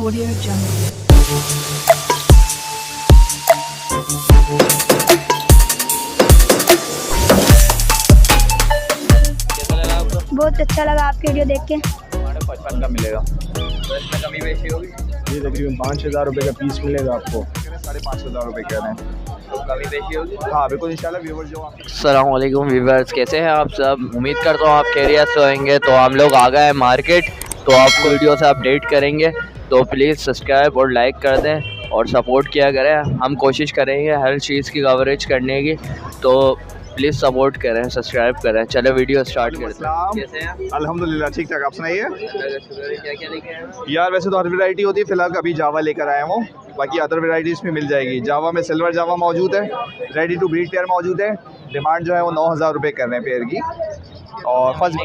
Audio Jungle. कैसा लगा आपको? बहुत अच्छा लगा आपकी वीडियो देख के। हमारा 55 का मिलेगा, तो इसमें कमी बेशी होगी। ये तकरीबन 5,000 रुपये का पीस मिलेगा आपको। 5,500 रुपये कह रहे हैं, तो कमी बेशी होगी। हाँ बिल्कुल इंशाल्लाह। व्यूअर जो अस्सलाम वालेकुम व्यूअर्स, कैसे हैं आप सब? उम्मीद करता हूँ आप खैरियत से होंगे। तो हम लोग आ गए हैं मार्केट, तो आपको वीडियो से अपडेट करेंगे। तो प्लीज़ सब्सक्राइब और लाइक कर दें और सपोर्ट किया करें। हम कोशिश करेंगे हर चीज़ की कवरेज करने की, तो प्लीज़ सपोर्ट करें, सब्सक्राइब करें। चलो वीडियो स्टार्ट करते हैं। कैसे हैं? अल्हम्दुलिल्लाह ठीक ठाक। आप सुनाइए। क्या क्या लेके आए हैं? यार वैसे तो हर वैरायटी होती है, फिलहाल अभी जावा लेकर आया हूँ। बाकी अदर वैराइटीज़ में मिल जाएगी। जावा में सिल्वर जावा मौजूद है, रेडी टू ब्रीड पेयर मौजूद है। डिमांड जो है वो 9,000 रुपये कर रहे हैं पेयर की। और फर्स्ट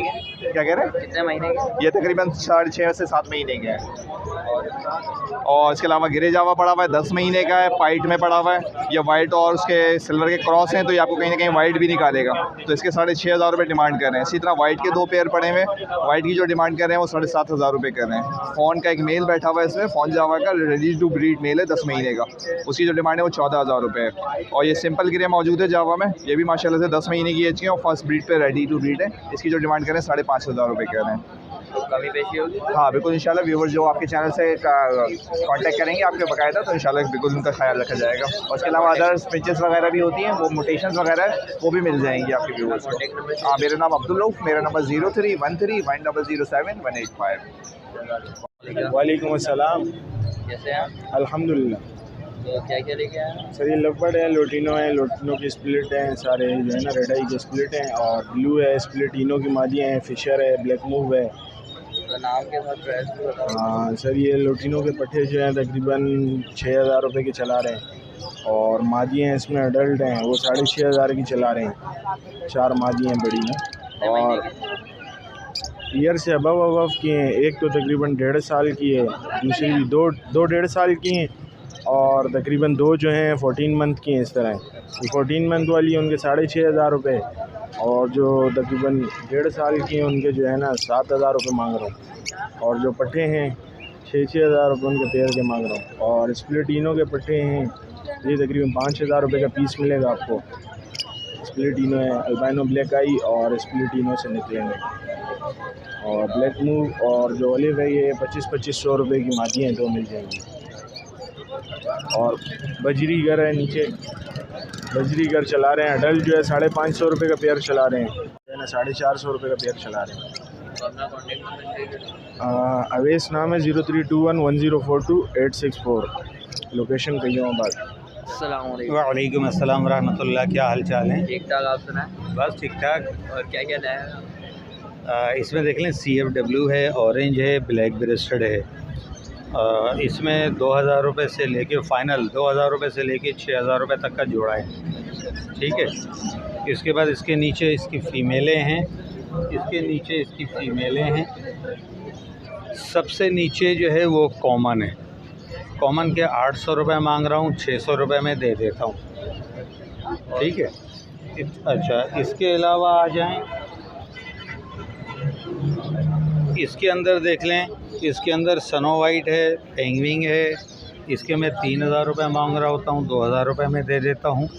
क्या कह रहे हैं? कितने महीने के? ये तकरीबन 6.5 से 7 महीने के हैं। और इसके अलावा गिरे जावा पड़ा हुआ है, 10 महीने का है, पाइट में पड़ा हुआ है। ये वाइट और उसके सिल्वर के क्रॉस हैं, तो ये आपको कहीं ना कहीं वाइट भी निकालेगा। तो इसके 6,500 रुपये डिमांड कर रहे हैं। इसी तरह वाइट के 2 पेयर पड़े हुए, वाइट की जो डिमांड कर रहे हैं वो 7,500 रुपये कर रहे हैं। फ़ोन का एक मेल बैठा हुआ है इसमें, फ़ोन जावा का रेडी टू ब्रीड मेल है, 10 महीने का। उसकी जो डिमांड है वो 14,000 रुपये है। और ये सिंपल गिरे मौजूद है जावा में, ये भी माशाल्लाह से 10 महीने की एज के और फर्स्ट ब्रीड पे रेडी टू ब्रीड है। इसकी जो डिमांड कर रहे हैं 5,500 रुपये कह रहे हैं। तो कमी बेशी होगी। हाँ बिल्कुल इंशाल्लाह। व्यूअर्स जो आपके चैनल से कांटेक्ट करेंगे आपके बकायदा, तो इंशाल्लाह बिल्कुल उनका ख्याल रखा जाएगा। और उसके अलावा अदर स्पिचेस वगैरह भी होती हैं, वो मोटेशंस वगैरह वो भी मिल जाएंगी आपके व्यूअर्स को। हाँ मेरा नाम अब्दुल रऊफ, मेरा नंबर 0313100718। वालेकुम अस्सलाम। कैसे हैं आप? अल्हम्दुलिल्लाह। तो क्या क्या लेके आए हैं? सर ये लवबर्ड है, लोटिनो है, लोटिनो की स्प्लिट हैं सारे जो है ना, रेड आई के स्प्लिट हैं। और ब्लू है, स्प्लिट इनो की मादियाँ हैं, फिशर है, ब्लैक मूव है। तो नाम के साथ प्राइस भी बताओ। हाँ सर ये लोटिनो के पट्टे जो हैं तकरीबन 6,000 रुपये के चला रहे हैं। और मादियाँ हैं इसमें अडल्ट हैं, वो 6,500 की चला रहे हैं। 4 मादियाँ बड़ी हैं और ईयर से अबव की हैं। एक तो तकरीबन 1.5 साल की है, दूसरी दो 1.5 साल की हैं। और तकरीबन 2 जो हैं 14 मंथ की हैं। इस तरह ये 14 मंथ वाली उनके 6,500 रुपये, और जो तकरीबन 1.5 साल की हैं उनके जो है ना 7,000 रुपये मांग रहा हूँ। और जो पट्टे हैं 6,000 रुपये उनके पेयर के मांग रहा हूँ। और स्प्लिटिनो के पट्टे हैं, ये तकरीबन 5,000 रुपये का पीस मिलेगा आपको। स्प्लिटिनो है, अल्बाइनो ब्लैक आई और स्प्लिटिनो से निकलेंगे। और ब्लैक मूव और जो ओलिव है ये 2500 रुपये की मादी हैं, 2 मिल जाएंगी। और बजरीगर है नीचे, बजरीगर चला रहे हैं अडल्ट जो है 550 रुपये का पेयर चला रहे हैं, जो है ना 450 रुपये का पेयर चला रहे हैं। तो अपना कॉन्टेक्ट नंबर अवेश नाम है 03211042 लोकेशन कहियोबाद। अस्सलाम वालेकुम। वालेकुम अस्सलाम रहमतुल्लाह। क्या हाल चाल है? ठीक ठाक, आप सुनाएं। बस ठीक ठाक। और क्या क्या लाया है? इसमें देख लें CFW है, ऑरेंज है, ब्लैक ब्रेस्टेड है। इसमें 2,000 रुपये से लेके फ़ाइनल 2,000 रुपये से लेके 6,000 रुपये तक का जोड़ा है। ठीक है। इसके बाद इसके नीचे इसकी फ़ीमेलें हैं, इसके नीचे इसकी फ़ीमेलें हैं। सबसे नीचे जो है वो कॉमन है। कॉमन के 800 रुपये मांग रहा हूँ, 600 रुपये में दे देता हूँ। ठीक है। अच्छा, इसके अलावा आ जाएं, इसके अंदर देख लें, इसके अंदर सनो वाइट है, पेंगविंग है। इसके मैं 3,000 रुपये मांग रहा होता हूँ, 2,000 रुपये में दे देता हूँ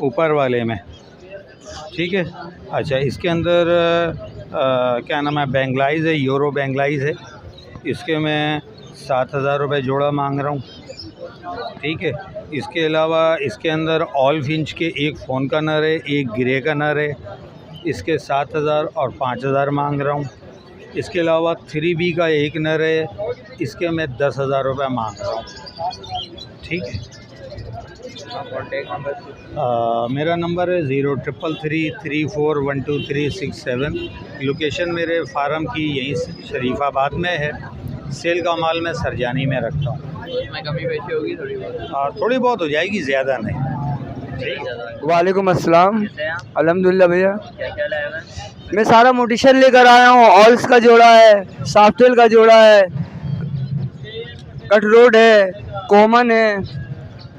ऊपर वाले में। ठीक है। अच्छा, इसके अंदर क्या नाम है, बेंगलाइज़ है, यूरो बेंगलाइज़ है। इसके मैं 7,000 रुपये जोड़ा मांग रहा हूँ। ठीक है। इसके अलावा इसके अंदर ऑल फिंच के एक फ़ोन का नर है, एक ग्रे का नर है। इसके 7,000 और 5,000 मांग रहा हूँ। इसके अलावा 3B का एक नर है, इसके मैं 10,000 रुपये मांग रहा हूँ। ठीक है। कॉन्टेक्ट नंबर मेरा नंबर है 0333412367। लोकेशन मेरे फार्म की यहीं शरीफाबाद में है। सेल का माल मैं सरजानी में रखता हूँ। उसमें कमी बेशी होगी थोड़ी बहुत? थोड़ी बहुत हो जाएगी, ज़्यादा नहीं। वालेकुम अस्सलाम। कैसे हैं आप? अल्हम्दुलिल्लाह भैया। क्या क्या लाया है? मैं सारा मोटिशन लेकर आया हूँ। ऑल्स का जोड़ा है, सॉफ्टेल का जोड़ा है, कट रोड है, कॉमन है,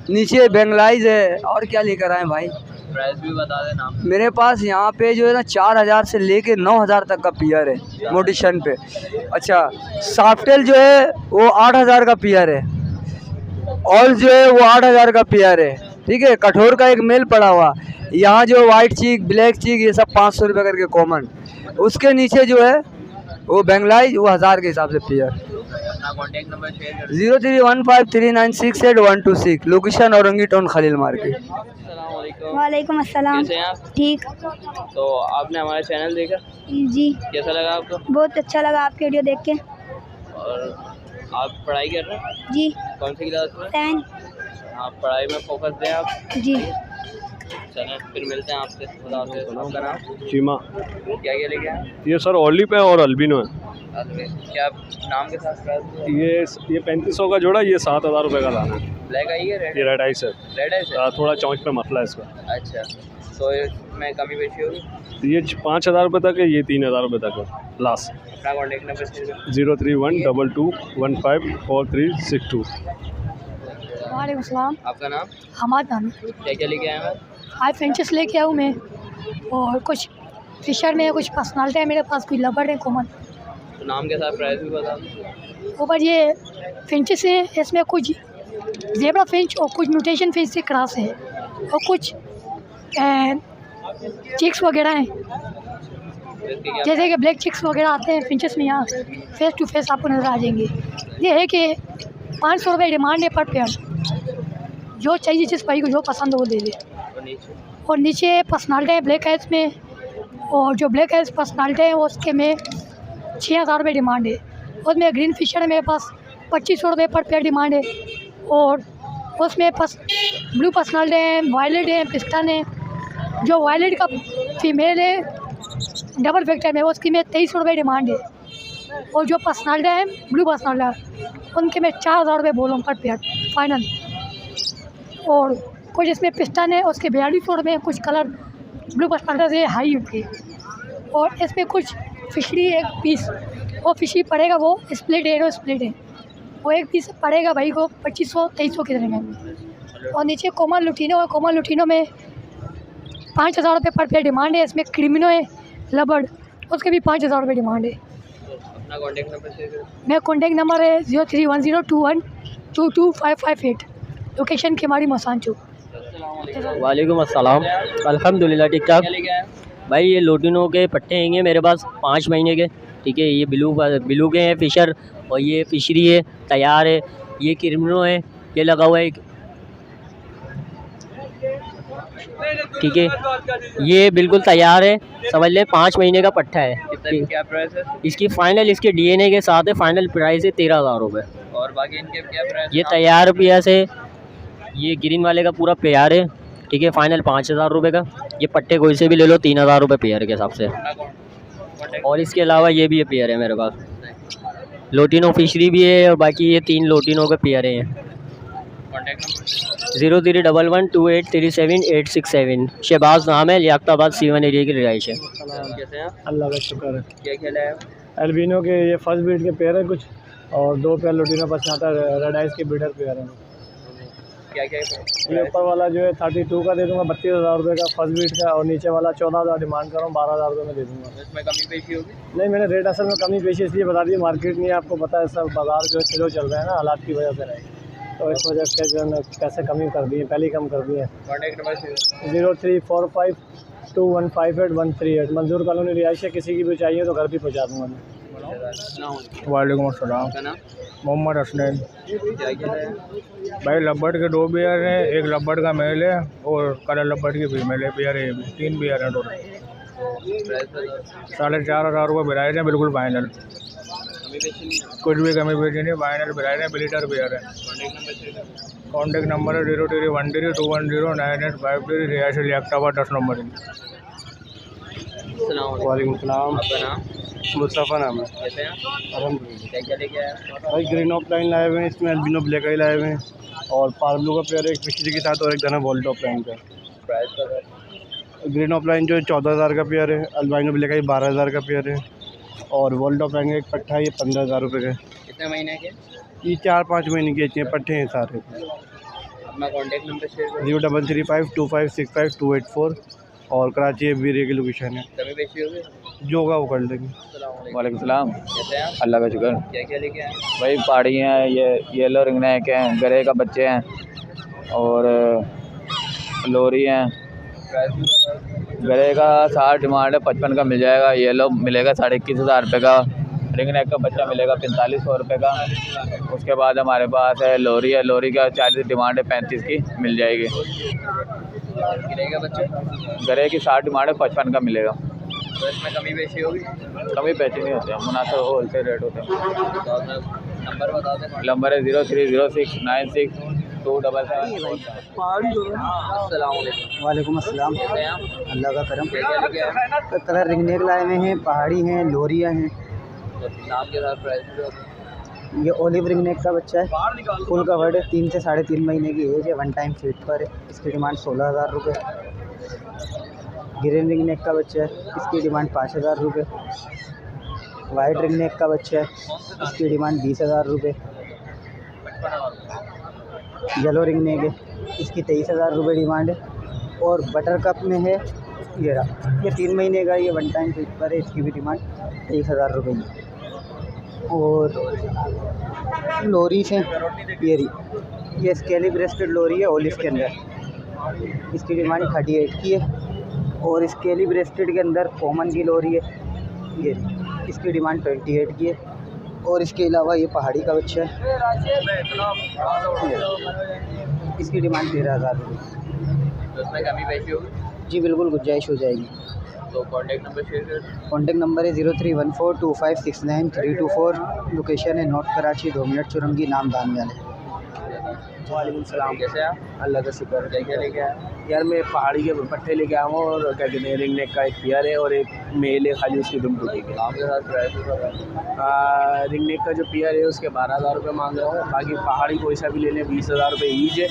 नीचे बेंगलाइज है। और क्या लेकर आए भाई? प्राइस भी बता देना। मेरे पास यहाँ पे जो है ना 4000 से लेके 9000 तक का पियर है मोटिशन पे। अच्छा, सॉफ्टेल जो है वो 8000 का पियर है, ऑल जो है वो 8000 का पियर है। ठीक है, कठोर का एक मेल पड़ा हुआ। यहाँ जो वाइट चीक, ब्लैक चीक, ये सब 500 रुपये करके कॉमन। उसके नीचे जो है वो बेंगलाई, वो 1000 के हिसाब से पियर। अपना कॉन्टैक्ट नंबर शेयर कर 0315396726, location Orangi town Khalil market. दो। वालेकुम अस्सलाम। कैसे हैं आप? ठीक। तो आपने हमारा चैनल देखा, जी, कैसा लगा आपको? बहुत अच्छा लगा आपकी वीडियो देख के। और आप पढ़ाई कर रहे हैं? जी, कौन सी क्लास में? 10। आप पढ़ाई में फोकस दें आप। जी, चलें फिर मिलते हैं आपसे। खुदा हाफिज़। आपका नाम? चीमा। क्या क्या लेके आए? ये सर ओलिप है और अल्बिनो है। क्या नाम के साथ प्राइस? ये 3500 का जोड़ा, ये 7000 रुपये का लाना है। ब्लैक आई है, रेड? ये रेड आइस है। रेड है सर? थोड़ा चौंच पे मसला है इसका। अच्छा, तो इसमें कमी बेशी होगी? ये 5000 रुपये तक है, ये 3000 रुपये तक है लास्ट। अपना कॉन्टैक्ट नंबर शेयर करें। 0312215362। वालेकुम सलाम। आपका नाम? हमाद नाम है। क्या क्या लेके आए हैं? हाई फ्रेंचेस लेके आऊँ मैं, और कुछ फिशर में कुछ पर्सनालिटी है मेरे पास, कुछ लबर है कॉमन। तो नाम के साथ प्राइस भी बता दो। ऊपर ये फिंचेस हैं, इसमें कुछ जेब्रा फिंच और कुछ म्यूटेशन फिंच से क्रॉस है, और कुछ चिक्स वगैरह हैं, इसके क्या? जैसे कि ब्लैक चिक्स वगैरह आते हैं फिंचेस में। यहाँ फेस टू फेस आपको नज़र आ जाएंगे। ये है कि 500 रुपये डिमांड है पर पेयर। जो चाहिए जिस भाई को जो पसंद हो वो ले ले। और नीचे पर्सनालिटी है ब्लैक आइस में, और जो ब्लैक आइस पर्सनालिटी है उसके में 6000 रुपये डिमांड है। उसमें ग्रीन फिशर है मेरे पास 2500 रुपये पर पेयर डिमांड है। और उसमें ब्लू पर्सनालिटी है, वायलेट है, पिस्टन है। जो वायलेट का फीमेल है डबल फैक्टर में, उसकी में 2300 रुपये डिमांड है। और जो पर्सनालिटी है ब्लू पर्सनालिटी, उनके मैं 4000 रुपये बोलूँ पर पेयर फाइनल। और कुछ इसमें पिस्टन है, उसके 4200 रुपये। कुछ कलर ब्लू पर्सनालिटी से हाई उठे। और इसमें कुछ फिशरी एक पीस, वो फिशरी पड़ेगा, वो स्प्लिट है, स्प्लिट है, वो एक पीस पड़ेगा भाई को 2500-2300 के तरह में। और नीचे कोमल लुटीनो है, कोमल लुटीनो में 5000 रुपये पर पेयर डिमांड है। इसमें क्रिमिनो है लबर्ड, उसके भी 5000 रुपये डिमांड है। अपना कॉन्टैक्ट नंबर शेयर करें। मेरा कॉन्टैक्ट नंबर है 031021222558, लोकेशन खेमाड़ी मसान चौक। वालेकुम अस्सलाम। अल्हम्दुलिल्लाह ठीक ठाक। क्या लेके आए? भाई ये लोटिनो के पट्टे हैंगे मेरे पास 5 महीने के। ठीक है, ये ब्लू के हैं फिशर, और ये फिशरी है तैयार है। ये क्रिमिनो है, ये लगा हुआ है। ठीक है, ये बिल्कुल तैयार है, समझ लें 5 महीने का पट्टा है। क्या प्राइस है? इसकी फ़ाइनल, इसके डीएनए के साथ है, फ़ाइनल प्राइस है 13000 रुपये। और बाकी इनके क्या प्राइस? ये तैयार पियास है, ये ग्रीन वाले का पूरा पेयर है। ठीक है, फ़ाइनल 5000 रुपये का। ये पट्टे कोई से भी ले लो 3000 रुपये पेयर के हिसाब से। और इसके अलावा ये भी पेयर है मेरे पास, लोटिनो फिशरी भी है, और बाकी ये 3 लोटिनो के पेयर हैं। Contact number 0311283787। शहबाज नाम है, लियाकताबाद C1 एरिया की रिहाइश है। कैसे हैं? अल्लाह का शुक्र है। क्या खेला है? अल्बिनो के ये फर्स्ट बीट के पेयर है कुछ, और 2 पेयर लोटिनो पसंद रेड आइस के बीडर पेयर है। क्या क्या ये ऊपर वाला जो है 32 का दे दूँगा 32000 रुपये का फर्स्ट बीट का, और नीचे वाला 14000 डिमांड कर रहा हूँ, 12000 रुपये में दे दूँगा। इसमें कमी पेशी होगी? नहीं, मैंने रेट असल में कमी पेशी इसलिए बता दी, मार्केट नहीं है, आपको पता है सब बाज़ार जो है स्लो चल रहा है ना, हालात की वजह से रहे, तो इस वजह से जो है कैसे कमी कर दी है, पहले ही कम कर दी है। कॉन्टैक्ट नंबर शेयर 03452158 मंजूर कॉलोनी रिहाइश है, किसी की भी चाहिए तो घर भी पहुँचा दूँगा मैं। वालेकुम अस्सलाम। का नाम? मोहम्मद हसनैन। क्या खेला है? भाई लब्बड़ के 2 बियर हैं, एक लब्बड़ का मेल है और कलर लब्बड़ की फीमेल है, बियर है, 3 बियर हैं टोटल। प्राइस बता। 4500 रुपये बिराए हैं, बिल्कुल फाइनल, कमी पेशी नहीं है? कुछ भी कमी पेशी नहीं, फाइनल बिराए हैं, बिलीटर बियर है। कॉन्टैक्ट नंबर शेयर करें। कॉन्टैक्ट नंबर है 0313210985 रिहाइश लियाकताबाद 10 नंबर। अस्सलाम वालेकुम। वालेकुम सलाम। आपका नाम? मुस्तफ़ा नाम है। कैसे हैं? अलहमदिल्ला। क्या क्या लेके आए? भाई ग्रीन ऑफलाइन लाए हुए हैं, इसमें अल्बिनो ब्लैक आई लाए हुए हैं, और पार्बलू का पेयर एक पिछली के साथ, और एक दाना वॉल्ट ऑफलाइन का। प्राइस बता। ग्रीन ऑफलाइन जो 14000 का पेयर है, अल्बाइनो ब्लैक आई 12000 का पेयर है, और वॉल्ट ऑफलाइन का एक पट्टा है, ये 15000 रुपये का। कितने महीने के? ये 4-5 महीने के इतने पट्टे हैं सारे। अपना कॉन्टैक्ट नंबर शेयर करें। 03352565 और कराची एबीरे की लोकेशन है। कभी बेची होगी जो होगा वो कर लेंगे। वालेकुम सलाम, कैसे हैं अल्लाह का शुक्र। क्या क्या लेके आए? भाई पहाड़ी हैं, ये येलो रिंग नेक हैं, गरे का बच्चे हैं और लोरी हैं। गरे का 60 डिमांड है, 55 का मिल जाएगा। येलो मिलेगा 21,500 रुपये का। रिंग नेक का बच्चा मिलेगा 4500 रुपये का। उसके बाद हमारे पास है लोरी है, लोरी का 40 डिमांड है, 35 की मिल जाएगी। गरे का बच्चा, गरे की 60 डिमांड है, 55 का मिलेगा। तो इसमें कमी बेची होगी? कमी बेची नहीं होती है, मुनासिब होलसेल रेट होते हैं। तो नंबर बता दें। नंबर है 0306966277। वालेकुम अस्सलाम, अल्लाह का करम। कलर रिंग नेक लाए हुए हैं, पहाड़ी हैं, लोरिया हैं। नाम के साथ प्राइस ये ओलिव रिंग नेक का बच्चा है, फुल कवर्ड है, 3 से 3.5 महीने की एज है, वन टाइम फीड पर है। इसकी डिमांड 16,000 रुपये। ग्रीन रिंग नेक का बच्चा है, इसकी डिमांड 5,000 रुपये। वाइट रिंग नेक का बच्चा है, इसकी डिमांड 20,000 रुपये। येलो रिंग नेक है, इसकी 23,000 रुपये डिमांड है। और बटर कप में है ये रहा, ये 3 महीने का, ये वन टाइम फीड पर है, इसकी भी डिमांड 23,000 रुपये है। और लोरी से ये स्केली ब्रेस्टेड लोरी है ओलिव के अंदर, इसकी डिमांड 38 की है। और स्केली ब्रेस्टेड के अंदर कॉमन की लोरी है, ये इसकी डिमांड 28 की है। और इसके अलावा ये पहाड़ी का बच्चा है, इसकी डिमांड 13,000 रुपये। तो उसमें कमी बेची होगी? जी बिल्कुल, गुंजाइश हो जाएगी। तो कॉन्टैक्ट नंबर शेयर करें। कॉन्टैक्ट नंबर है 03142569 लोकेशन है नॉर्थ कराची, 2 मिनट चुरंगी, नाम दानियाल है। वालेकुम सलाम, कैसे हैं आप? अल्लाह का शुक्र। क्या क्या लेके आए? यार मैं पहाड़ी के पट्टे लेके आया हूँ और क्या कहते हैं, रिंग नेक का एक पेयर है और एक मेल है, खाली उसकी दुम टूटी है। नाम के साथ प्राइस रिंग नेक का जो पेयर है उसके 12,000 रुपये मांग रहा हूँ। बाकी पहाड़ी कोई सा भी ले लें 20,000 रुपये ईच है।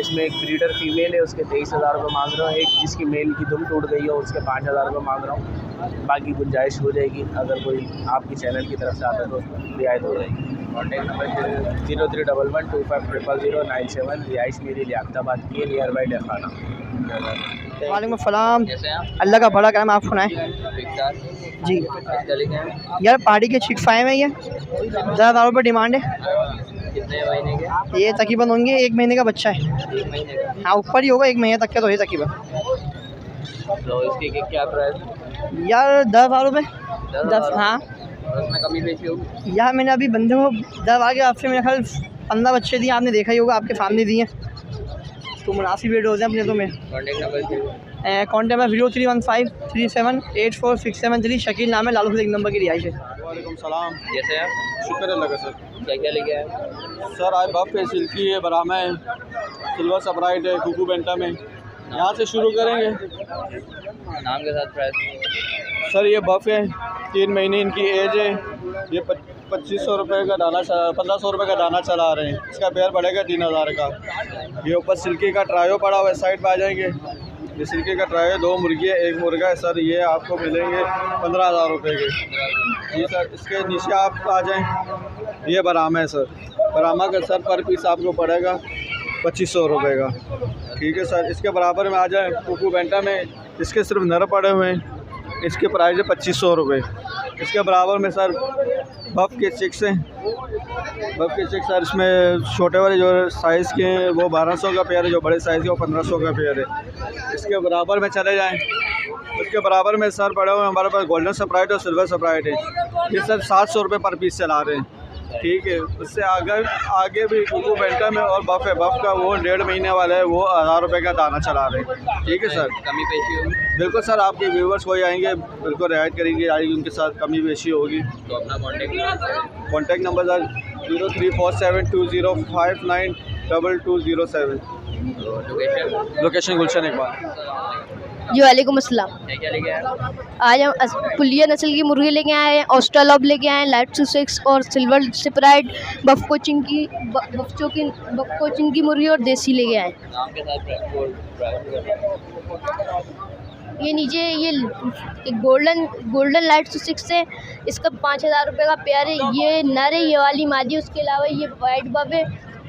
इसमें एक ब्रीडर फीमेल है, उसके 23,000 रुपये मांग रहा हूँ। एक जिसकी मेल की दुम टूट गई है उसके 5,000 रुपये मांग रहा हूँ। बाकी गुंजाइश हो जाएगी, अगर कोई आपकी चैनल की तरफ से आता है तो रियायत हो जाएगी। कॉन्टैक्ट नंबर 0311255509 रिहाइश मेरी लियाकताबाद की है, नियर बाई डरखाना। वालेकुम सलाम, कैसे हैं आप? अल्लाह का बड़ा करम, आप सुनाएं। ठीक ठाक। जी क्या लेके आए? यार पहाड़ी के चिक फाइव है, ये 10,000 रुपये डिमांड है। कितने महीने के? ये तकरीबन होंगे 1 महीने का बच्चा है। 1 महीने का। हाँ ऊपर ही होगा, 1 महीने तक का तो है तकरीबन। तो इसकी क्या प्राइस? यार 10,000 रुपये। 10, हाँ। और उसमें कमी बेची होगी? यार मैंने अभी बंदे को 10 आगे आपसे मेरे ख्याल 15 बच्चे दिए, आपने देखा ही होगा, आपके सामने दिए, तो मुनासिब रेट होते हैं अपने। तो मैं contact number contact number 0315378673 Shakeel नाम है, लालू 1 नंबर की रिहाइश है। वालेकुम सलाम, कैसे हैं? शुक्र अल्लाह का सर। क्या क्या लेके आए? सर आज बफ है, सिल्की है, बरामा है, सिल्वर सप्राइट है, कुकू बेंटा में। यहाँ से शुरू करेंगे। नाम के साथ प्राइस? सर ये बफ है, 3 महीने इनकी एज है। ये 2500 रुपये का दाना, 1500 रुपये का दाना चला रहे हैं। इसका पेयर पड़ेगा 3,000 का। ये ऊपर सिल्की का ट्रायो पड़ा हुआ है, साइड पर आ जाएंगे। ये सिल्की का ट्रायो, 2 मुर्गी है, 1 मुर्गा है सर। ये आपको मिलेंगे 15,000 रुपये के। जी सर, इसके नीचे आप आ जाएँ। ये बरामा है सर, बरामा का सर पर पीस आपको पड़ेगा 2500 रुपये का। ठीक है सर। इसके बराबर में आ जाए कुकू बेंटा में, इसके सिर्फ नर पड़े हुए हैं, इसके प्राइस है 2500 रुपये। इसके बराबर में सर बफ के चिक्स हैं, बफ के चिक्स सर इसमें छोटे वाले जो साइज़ के हैं वो 1200 का पेयर है, जो बड़े साइज़ के वो 1500 का पेयर है। इसके बराबर में चले जाएं, उसके बराबर में सर पड़े हुए हमारे पास गोल्डन सप्राइट और सिल्वर सप्राइट है। ये सर 700 रुपये पर पीस चला रहे हैं। ठीक है। उससे आगे भी कुकू बेंटा में और बफ है, बफ का वो 1.5 महीने वाला है, वो 1000 रुपये का दाना चला रहे हैं। ठीक है सर। कमी पेशी होगी? बिल्कुल सर, आपके व्यूवर्स कोई आएंगे बिल्कुल रियायत करेंगे, आएगी, उनके साथ कमी पेशी होगी। तो अपना कॉन्टैक्ट नंबर सर 034720592207। लोकेशन गुलशन इकबाल। जी वालेकुम अस्सलाम। क्या लेके आए? आज हम पुलिया नस्ल की मुर्गी लेके आए हैं, ऑस्ट्रेलॉब लेके आए हैं, लाइट टू 6 और सिल्वर सिप्राइट, बफ कोचिंग की मुर्गी और देसी लेके आए। नाम के साथ ये नीचे ये गोल्डन लाइट टू 6 है, इसका 5,000 रुपये का पेयर है। ये नर है, ये वाली मादी। उसके अलावा ये वाइट बफ है,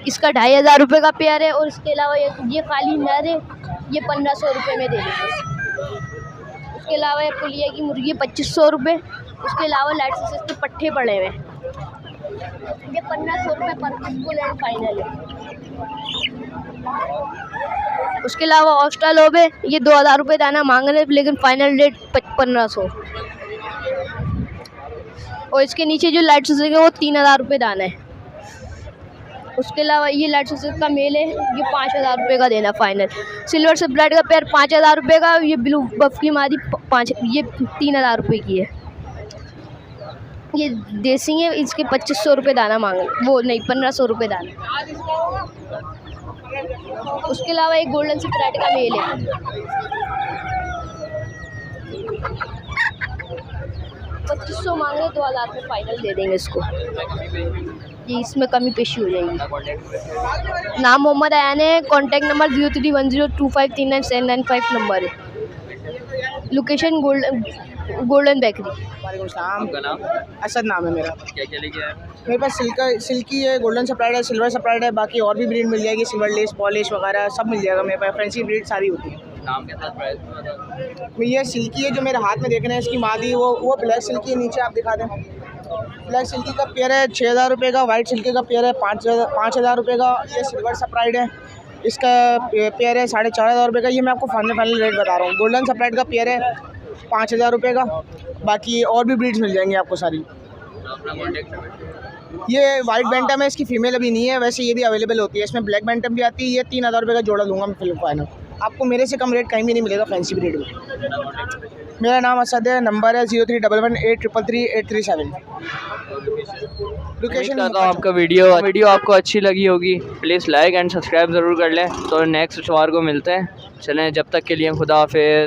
इसका 2500 रुपये का पेयर है। और इसके अलावा ये काली नर है, ये 1500 रुपये में दे देंगे। उसके अलावा ये पुलिया की मुर्गी 2500 रुपये। उसके अलावा लाइट सिस्टम के पट्टे पड़े हुए हैं, ये 1500 रुपये पर फुल एंड फाइनल है। उसके अलावा ऑस्ट्रेलोब है, ये 2000 रुपये दाना मांग रहे हैं, लेकिन फाइनल रेट 1500। और इसके नीचे जो लाइट सिस्टम है वो 3000 रुपये दाना है। उसके अलावा ये लाइट सिस्टम का मेल है, ये 5000 रुपये का देना फाइनल। सिल्वर से ब्लड का पेयर 5000 रुपये का। ये ब्लू बफ की मादी 5, ये 3000 रुपये की है। ये देसी है, इसके 2500 रुपये दाना मांग रहे, वो नहीं 1500 रुपये दाना। उसके अलावा एक गोल्डन सेपरेट का मेल है, 2500 मांग रहे, 2000 में फाइनल दे देंगे इसको। जी इसमें कमी पेशी हो जाएगी। नाम मोहम्मद अयान है, कॉन्टैक्ट नंबर 0310253979 नंबर है। Location golden bakery. वालेकुम सलाम। आपका नाम? असद नाम है मेरा। क्या क्या लेके आए? मेरे पास सिल्की है, गोल्डन सप्लाइड है, सिल्वर सप्लाइड है, बाकी और भी ब्रीड मिल जाएगी, सिल्वर लेस, पॉलिश वगैरह सब मिल जाएगा मेरे पास। फैंसी ब्रीड सारी होती है। नाम के साथ प्राइस? ये सिल्की है जो मेरे हाथ में देख रहे हैं, इसकी मादी वो ब्लैक सिल्की है, नीचे आप दिखा दें। ब्लैक सिल्की का पेयर है 6000 रुपये का, वाइट सिल्की का पेयर है 5000 रुपये का। ये सिल्वर सप्लाइड है, इसका पेयर है 4500 रुपये का। ये मैं आपको फाइनल रेट बता रहा हूँ। गोल्डन सप्लाइड का पेयर है 5000 रुपये का। बाकी और भी ब्रीड्स मिल जाएंगी आपको सारी। ये वाइट बैंटम है, इसकी फीमेल अभी नहीं है, वैसे ये भी अवेलेबल होती है। इसमें ब्लैक बैंटम भी आती है। ये 3000 रुपये का जोड़ा लूँगा मैं फिल्म फाइनल। आपको मेरे से कम रेट कहीं भी नहीं मिलेगा फैंसी ब्रीड में। मेरा नाम असद है, नंबर है 0311833837। लोकेशन का आपका वीडियो आपको अच्छी लगी होगी, प्लीज़ लाइक एंड सब्सक्राइब ज़रूर कर लें। तो नेक्स्ट इतवार को मिलते हैं। चलें, जब तक के लिए खुदा हाफिज़।